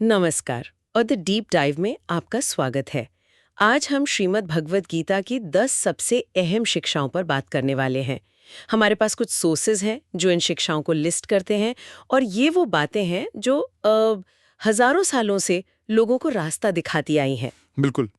नमस्कार और the deep dive में आपका स्वागत है। आज हम श्रीमद् भगवद गीता की 10 सबसे अहम शिक्षाओं पर बात करने वाले हैं। हमारे पास कुछ सोर्सेज हैं जो इन शिक्षाओं को लिस्ट करते हैं और ये वो बातें हैं जो हजारों सालों से लोगों को रास्ता दिखाती आई हैं। बिल्कुल।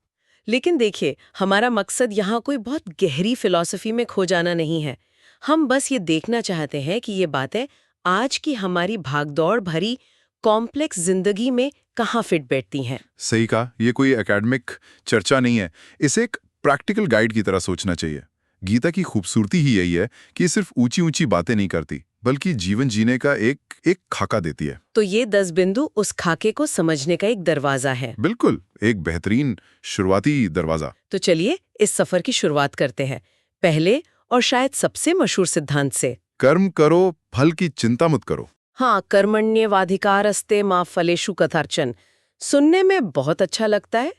लेकिन देखिए, हमारा मकसद यहाँ कोई बहुत गहरी फिलॉसफी में खो जाना नहीं है। हम बस ये देखना चाहते हैं कि ये बातें आज की हमारी भागदौड़ भरी कॉम्प्लेक्स जिंदगी में कहाँ फिट बैठती हैं। सही कहा, ये कोई एकेडमिक चर्चा नहीं है, इसे एक प्रैक्टिकल गाइड की तरह सोचना चाहिए। गीता की खूबसूरती ही यही है कि सिर्फ ऊंची ऊंची बातें नहीं करती, बल्कि जीवन जीने का एक खाका देती है। तो ये 10 बिंदु उस खाके को समझने का एक दरवाजा है। बिल्कुल, एक बेहतरीन शुरुआती दरवाजा। तो चलिए इस सफर की शुरुआत करते हैं, पहले और शायद सबसे मशहूर सिद्धांत से। कर्म करो, फल की चिंता मत करो। हाँ, कर्मण्येवाधिकारस्ते मा फलेषु कथार्चन सुनने में बहुत अच्छा लगता है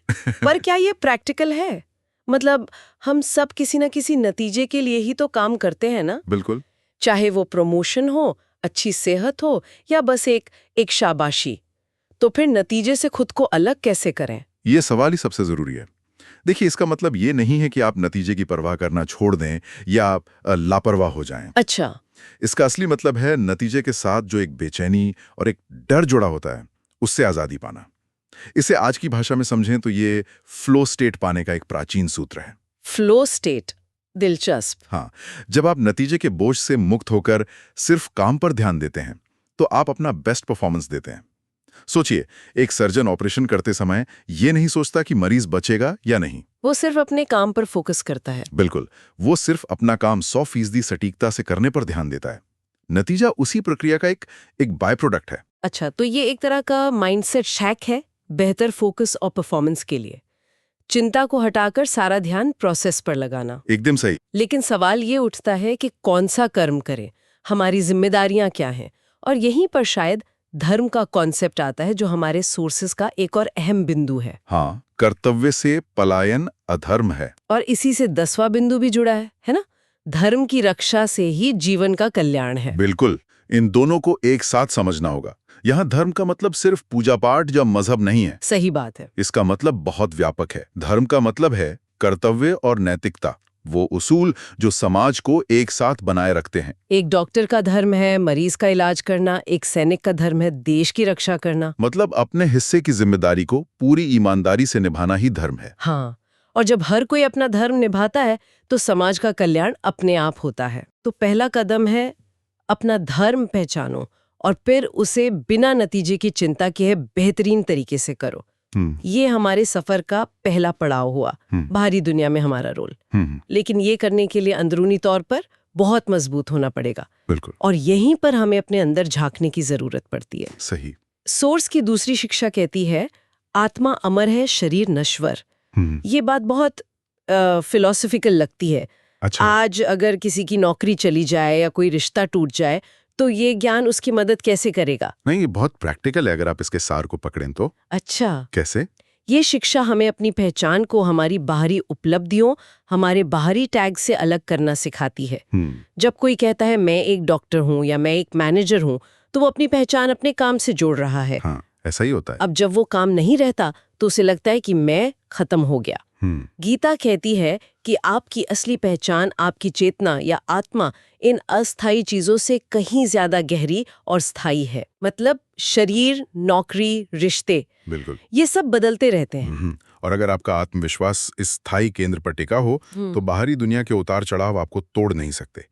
पर क्या ये प्रैक्टिकल है? मतलब हम सब किसी न किसी नतीजे के लिए ही तो काम करते हैं ना। बिल्कुल। चाहे वो प्रमोशन हो, अच्छी सेहत हो या बस एक शाबाशी। तो फिर नतीजे से खुद को अलग कैसे करें? ये सवाल ही सबसे जरूरी है। देखिए, इसका मतलब ये नहीं है कि आप नतीजे की परवाह करना छोड़ दें या आप लापरवाह हो जाएं। अच्छा। इसका असली मतलब है नतीजे के साथ जो एक बेचैनी और एक डर जुड़ा होता है, उससे आजादी पाना। इसे आज की भाषा में समझें तो ये फ्लो स्टेट पाने का एक प्राचीन सूत्र है। फ्लो स्टेट, दिलचस्प। हाँ, जब आप नतीजे के बोझ से मुक्त होकर सिर्फ काम पर ध्यान देते हैं तो आप अपना बेस्ट परफॉर्मेंस देते हैं। सोचिए, एक सर्जन ऑपरेशन करते समय ये नहीं सोचता कि मरीज बचेगा या नहीं। वो सिर्फ अपने काम पर फोकस करता है। बिल्कुल, वो सिर्फ अपना काम 100% सटीकता से करने पर ध्यान देता है। नतीजा उसी प्रक्रिया का एक बाय प्रोडक्ट है। अच्छा, तो ये एक तरह का माइंडसेट हैक है बेहतर फोकस और परफॉर्मेंस के लिए। चिंता को हटाकर सारा ध्यान प्रोसेस पर लगाना। एकदम सही। लेकिन सवाल ये उठता है कि कौन सा कर्म करें, हमारी जिम्मेदारियां क्या हैं? और यहीं पर शायद धर्म का कॉन्सेप्ट आता है जो हमारे सोर्सेस का एक और अहम बिंदु है। हाँ, कर्तव्य से पलायन अधर्म है। और इसी से 10वां बिंदु भी जुड़ा है ना? धर्म की रक्षा से ही जीवन का कल्याण है। बिल्कुल, इन दोनों को एक साथ समझना होगा। यहाँ धर्म का मतलब सिर्फ पूजा पाठ या मजहब नहीं है। सही बात है। इसका मतलब बहुत व्यापक है। धर्म का मतलब है कर्तव्य और नैतिकता, वो उसूल जो समाज को एक साथ बनाए रखते हैं। एक डॉक्टर का धर्म है मरीज का इलाज करना, एक सैनिक का धर्म है देश की रक्षा करना। मतलब अपने हिस्से की जिम्मेदारी को पूरी ईमानदारी से निभाना ही धर्म है। हाँ, और जब हर कोई अपना धर्म निभाता है तो समाज का कल्याण अपने आप होता है। तो पहला कदम है अपना धर्म पहचानो और फिर उसे बिना नतीजे की चिंता किए बेहतरीन तरीके से करो। ये हमारे सफर का पहला पड़ाव हुआ, बाहरी दुनिया में हमारा रोल। लेकिन ये करने के लिए अंदरूनी तौर पर बहुत मजबूत होना पड़ेगा। बिल्कुल। और यहीं पर हमें अपने अंदर झांकने की जरूरत पड़ती है। सही। सोर्स की दूसरी शिक्षा कहती है आत्मा अमर है, शरीर नश्वर। ये बात बहुत फिलॉसफिकल लगती है। अच्छा। आज अगर किसी की नौकरी चली जाए या कोई रिश्ता टूट जाए तो ये ज्ञान उसकी मदद कैसे करेगा? नहीं, ये बहुत प्रैक्टिकल है अगर आप इसके सार को पकड़ें तो। अच्छा, कैसे? ये शिक्षा हमें अपनी पहचान को हमारी बाहरी उपलब्धियों, हमारे बाहरी टैग से अलग करना सिखाती है। जब कोई कहता है मैं एक डॉक्टर हूँ या मैं एक मैनेजर हूँ, तो वो अपनी पहचान अपने काम से जोड़ रहा है। हाँ, ऐसा ही होता है। अब जब वो काम नहीं रहता तो उसे लगता है कि मैं खत्म हो गया। गीता कहती है कि आपकी असली पहचान, आपकी चेतना या आत्मा इन अस्थायी चीजों से कहीं ज्यादा गहरी और स्थायी है। मतलब शरीर, नौकरी, रिश्ते, बिल्कुल, ये सब बदलते रहते हैं। और अगर आपका आत्मविश्वास इस स्थायी केंद्र पर टिका हो तो बाहरी दुनिया के उतार चढ़ाव आपको तोड़ नहीं सकते।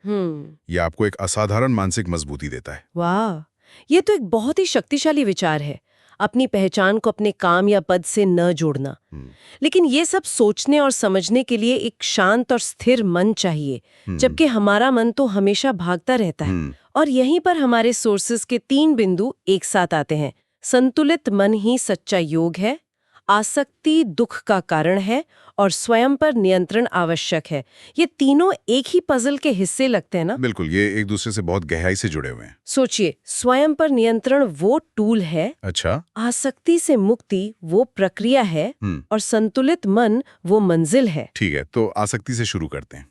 ये आपको एक असाधारण मानसिक मजबूती देता है। वाह, ये तो एक बहुत ही शक्तिशाली विचार है, अपनी पहचान को अपने काम या पद से न जोड़ना। लेकिन ये सब सोचने और समझने के लिए एक शांत और स्थिर मन चाहिए, जबकि हमारा मन तो हमेशा भागता रहता है। और यहीं पर हमारे सोर्सेस के 3 बिंदु एक साथ आते हैं। संतुलित मन ही सच्चा योग है, आसक्ति दुख का कारण है और स्वयं पर नियंत्रण आवश्यक है। ये तीनों एक ही पजल के हिस्से लगते हैं ना? बिल्कुल, ये एक दूसरे से बहुत गहराई से जुड़े हुए हैं। सोचिए, स्वयं पर नियंत्रण वो टूल है, अच्छा। आसक्ति से मुक्ति वो प्रक्रिया है, और संतुलित मन वो मंजिल है। ठीक है, तो आसक्ति से शुरू करते हैं।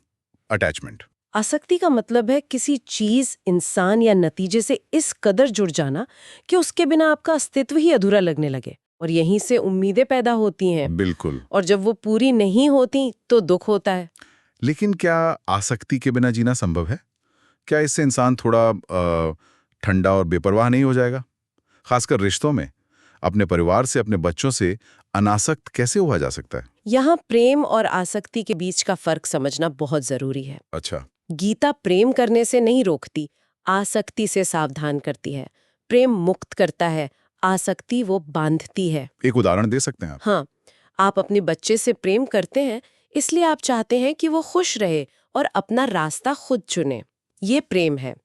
अटैचमेंट। आसक्ति का मतलब है किसी चीज, इंसान या नतीजे से इस कदर जुड़ जाना कि उसके बिना आपका अस्तित्व ही अधूरा लगने लगे। और यहीं से उम्मीदें पैदा होती हैं। बिल्कुल। और जब वो पूरी नहीं होती तो दुख होता है। लेकिन क्या आसक्ति के बिना जीना संभव है? क्या इससे इंसान थोड़ा ठंडा और बेपरवाह नहीं हो जाएगा? खासकर रिश्तों में अपने परिवार से, अपने बच्चों से अनासक्त कैसे हुआ जा सकता है? यहाँ प्रेम और आसक्ति के बीच का फर्क समझना बहुत जरूरी है। अच्छा। गीता प्रेम करने से नहीं रोकती, आसक्ति से सावधान करती है। प्रेम मुक्त करता है, आसक्ति वो बांधती है। एक उदाहरण दे सकते हैं आप? हाँ, आप अपने बच्चे से प्रेम करते हैं, इसलिए आप चाहते हैं कि वो खुश रहे और अपना रास्ता खुद चुने। ये प्रेम है।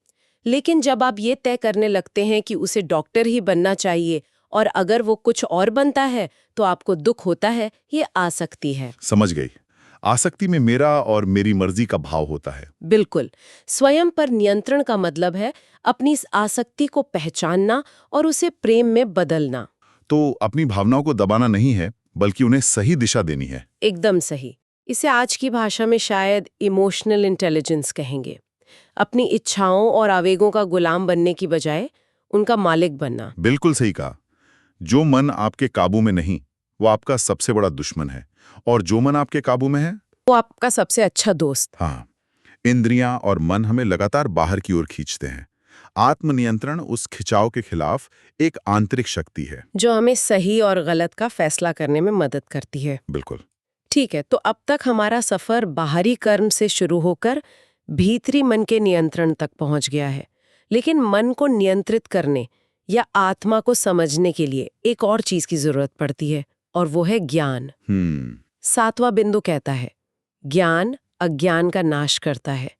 लेकिन जब आप ये तय करने लगते हैं कि उसे डॉक्टर ही बनना चाहिए और अगर वो कुछ और बनता है तो आपको दुख होता है, ये आसक्ति है। समझ गई। आसक्ति में मेरा और मेरी मर्जी का भाव होता है। बिल्कुल। स्वयं पर नियंत्रण का मतलब है अपनी इस आसक्ति को पहचानना और उसे प्रेम में बदलना। तो अपनी भावनाओं को दबाना नहीं है, बल्कि उन्हें सही दिशा देनी है। एकदम सही। इसे आज की भाषा में शायद इमोशनल इंटेलिजेंस कहेंगे। अपनी इच्छाओं और आवेगों का गुलाम बनने की बजाय उनका मालिक बनना। बिल्कुल सही कहा। जो मन आपके काबू में नहीं, वो आपका सबसे बड़ा दुश्मन है, और जो मन आपके काबू में है, वो आपका सबसे अच्छा दोस्त। हाँ, इंद्रियां और मन हमें लगातार बाहर की ओर खींचते हैं। आत्मनियंत्रण उस खिंचाव के खिलाफ एक आंतरिक शक्ति है जो हमें सही और गलत का फैसला करने में मदद करती है। बिल्कुल। ठीक है, तो अब तक हमारा सफर बाहरी कर्म से शुरू होकर भीतरी मन के नियंत्रण तक पहुंच गया है। लेकिन मन को नियंत्रित करने या आत्मा को समझने के लिए एक और चीज की जरूरत पड़ती है, और वो है ज्ञान। 7वां बिंदु कहता है, ज्ञान अज्ञान का नाश करता है।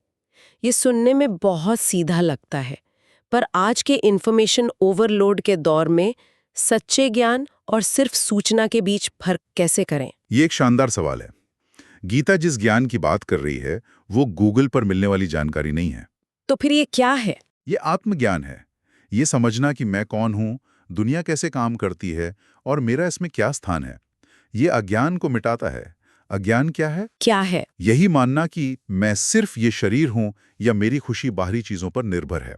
ये सुनने में बहुत सीधा लगता है, पर आज के इंफॉर्मेशन ओवरलोड के दौर में सच्चे ज्ञान और सिर्फ सूचना के बीच फर्क कैसे करें? ये एक शानदार सवाल है। गीता जिस ज्ञान की बात कर रही है, वो गूगल पर मिलने वाली जानकारी नहीं है। तो फिर ये क्या है? ये आत्मज्ञान है। ये समझना कि मैं कौन हूं, दुनिया कैसे काम करती है और मेरा इसमें क्या स्थान है। ये अज्ञान को मिटाता है। अज्ञान क्या है? क्या है? यही मानना कि मैं सिर्फ ये शरीर हूं या मेरी खुशी बाहरी चीजों पर निर्भर है।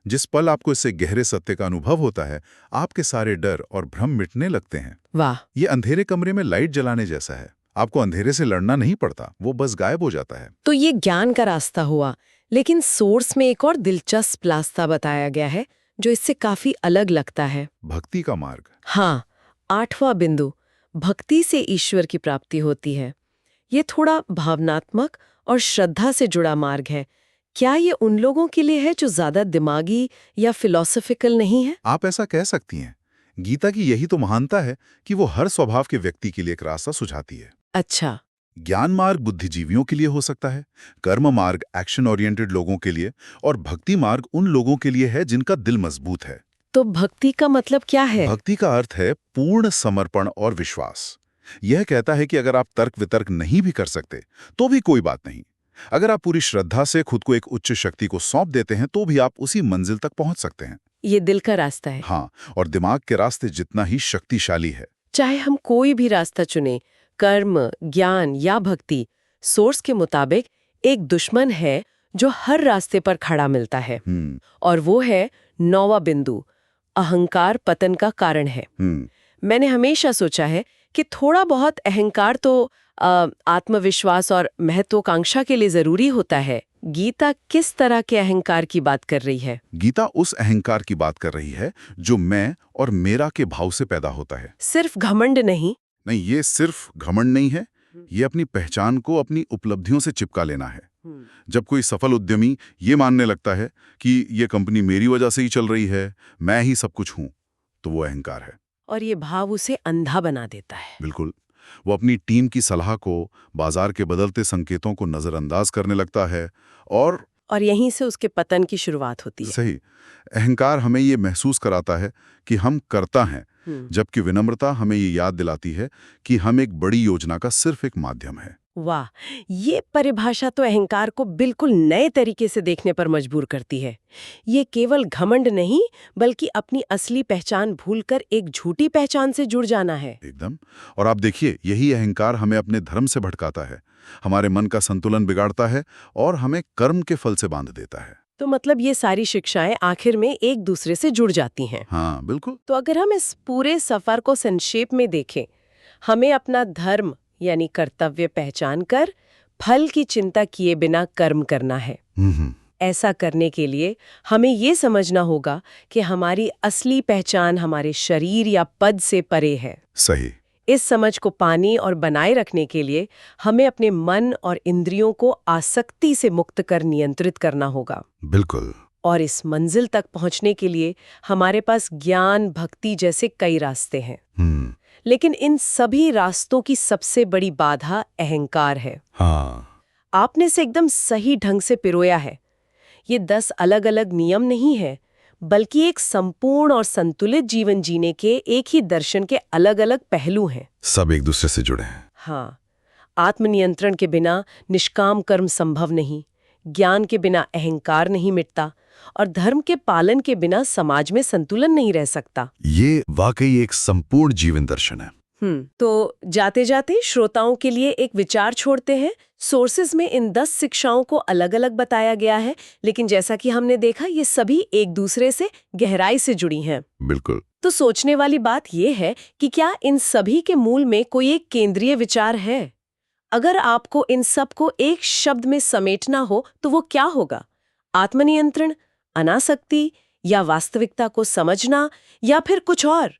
जिस पल आपको इससे गहरे सत्य का अनुभव होता है, आपके सारे डर और भ्रम मिटने लगते हैं। वाह! ये अंधेरे कमरे में लाइट जलाने जैसा है। आपको अंधेरे से लड़ना नहीं पड़ता, वो बस गायब हो जाता है। तो ये ज्ञान का रास्ता हुआ, लेकिन सोर्स में एक और दिलचस्प रास्ता बताया गया है जो इससे काफी अलग लगता है। भक्ति का मार्ग। हाँ, 8वां बिंदु, भक्ति से ईश्वर की प्राप्ति होती है। ये थोड़ा भावनात्मक और श्रद्धा से जुड़ा मार्ग है। क्या ये उन लोगों के लिए है जो ज्यादा दिमागी या फिलॉसफिकल नहीं है? आप ऐसा कह सकती हैं। गीता की यही तो महानता है कि वो हर स्वभाव के व्यक्ति के लिए एक रास्ता सुझाती है। अच्छा। ज्ञान मार्ग बुद्धिजीवियों के लिए हो सकता है, कर्म मार्ग एक्शन ओरिएंटेड लोगों के लिए, और भक्ति मार्ग उन लोगों के लिए है जिनका दिल मजबूत है। तो भक्ति का मतलब क्या है? भक्ति का अर्थ है पूर्ण समर्पण और विश्वास। यह कहता है कि अगर आप तर्क वितर्क नहीं भी कर सकते तो भी कोई बात नहीं। अगर आप पूरी श्रद्धा से खुद को एक उच्च शक्ति को सौंप देते हैं तो भी आप उसी मंजिल तक पहुंच सकते हैं। ये दिल का रास्ता है। हाँ, और दिमाग के रास्ते जितना ही शक्तिशाली है। चाहे हम कोई भी रास्ता चुने, कर्म, ज्ञान या भक्ति, सोर्स के मुताबिक एक दुश्मन है जो हर रास्ते पर खड़ा मिलता है। और वो है 9वां बिंदु, अहंकार पतन का कारण है। मैंने हमेशा सोचा है कि थोड़ा बहुत अहंकार तो आत्मविश्वास और महत्वाकांक्षा के लिए जरूरी होता है। गीता किस तरह के अहंकार की बात कर रही है? गीता उस अहंकार की बात कर रही है जो मैं और मेरा के भाव से पैदा होता है। सिर्फ घमंड नहीं। नहीं, ये सिर्फ घमंड नहीं है। ये अपनी पहचान को अपनी उपलब्धियों से चिपका लेना है। जब कोई सफल उद्यमी ये मानने लगता है कि ये कंपनी मेरी वजह से ही चल रही है, मैं ही सब कुछ हूं, तो वो अहंकार है। और ये भाव उसे अंधा बना देता है। बिल्कुल। वो अपनी टीम की सलाह को, बाजार के बदलते संकेतों को नजरअंदाज करने लगता है, और यहीं से उसके पतन की शुरुआत होती है। सही। अहंकार हमें ये महसूस कराता है कि हम कर्ता हैं, जबकि विनम्रता हमें ये याद दिलाती है कि हम एक बड़ी योजना का सिर्फ एक माध्यम है। वाह, ये परिभाषा तो अहंकार को बिल्कुल नए तरीके से देखने पर मजबूर करती है। ये केवल घमंड नहीं, बल्कि अपनी असली पहचान भूलकर एक झूठी पहचान से जुड़ जाना है। एकदम। और आप देखिए, यही अहंकार हमें अपने धर्म से भटकाता है। हमारे मन का संतुलन बिगाड़ता है और हमें कर्म के फल से बांध देता है। तो मतलब ये सारी शिक्षाएं आखिर में एक दूसरे से जुड़ जाती हैं। हाँ, बिल्कुल। तो अगर हम इस पूरे सफर को संक्षेप में देखें, हमें अपना धर्म यानी कर्तव्य पहचान कर फल की चिंता किए बिना कर्म करना है। ऐसा करने के लिए हमें ये समझना होगा कि हमारी असली पहचान हमारे शरीर या पद से परे है। सही। इस समझ को पाने और बनाए रखने के लिए हमें अपने मन और इंद्रियों को आसक्ति से मुक्त कर नियंत्रित करना होगा। बिल्कुल। और इस मंजिल तक पहुंचने के लिए हमारे पास ज्ञान, भक्ति जैसे कई रास्ते हैं। लेकिन इन सभी रास्तों की सबसे बड़ी बाधा अहंकार है। हाँ। आपने इसे एकदम सही ढंग से पिरोया है। ये 10 अलग-अलग नियम नहीं है, बल्कि एक संपूर्ण और संतुलित जीवन जीने के एक ही दर्शन के अलग-अलग पहलू हैं। सब एक दूसरे से जुड़े हैं। हाँ, आत्मनियंत्रण के बिना निष्काम कर्म संभव नहीं, ज्ञान के बिना अहंकार नहीं मिटता और धर्म के पालन के बिना समाज में संतुलन नहीं रह सकता। ये वाकई एक संपूर्ण जीवन दर्शन है। तो जाते जाते श्रोताओं के लिए एक विचार छोड़ते हैं। सोर्सेज में इन 10 शिक्षाओं को अलग अलग बताया गया है, लेकिन जैसा कि हमने देखा ये सभी एक दूसरे से गहराई से जुड़ी हैं। बिल्कुल। तो सोचने वाली बात यह है कि क्या इन सभी के मूल में कोई एक केंद्रीय विचार है? अगर आपको इन सब को एक शब्द में समेटना हो तो वो क्या होगा? आत्मनियंत्रण, अनासक्ति या वास्तविकता को समझना या फिर कुछ और?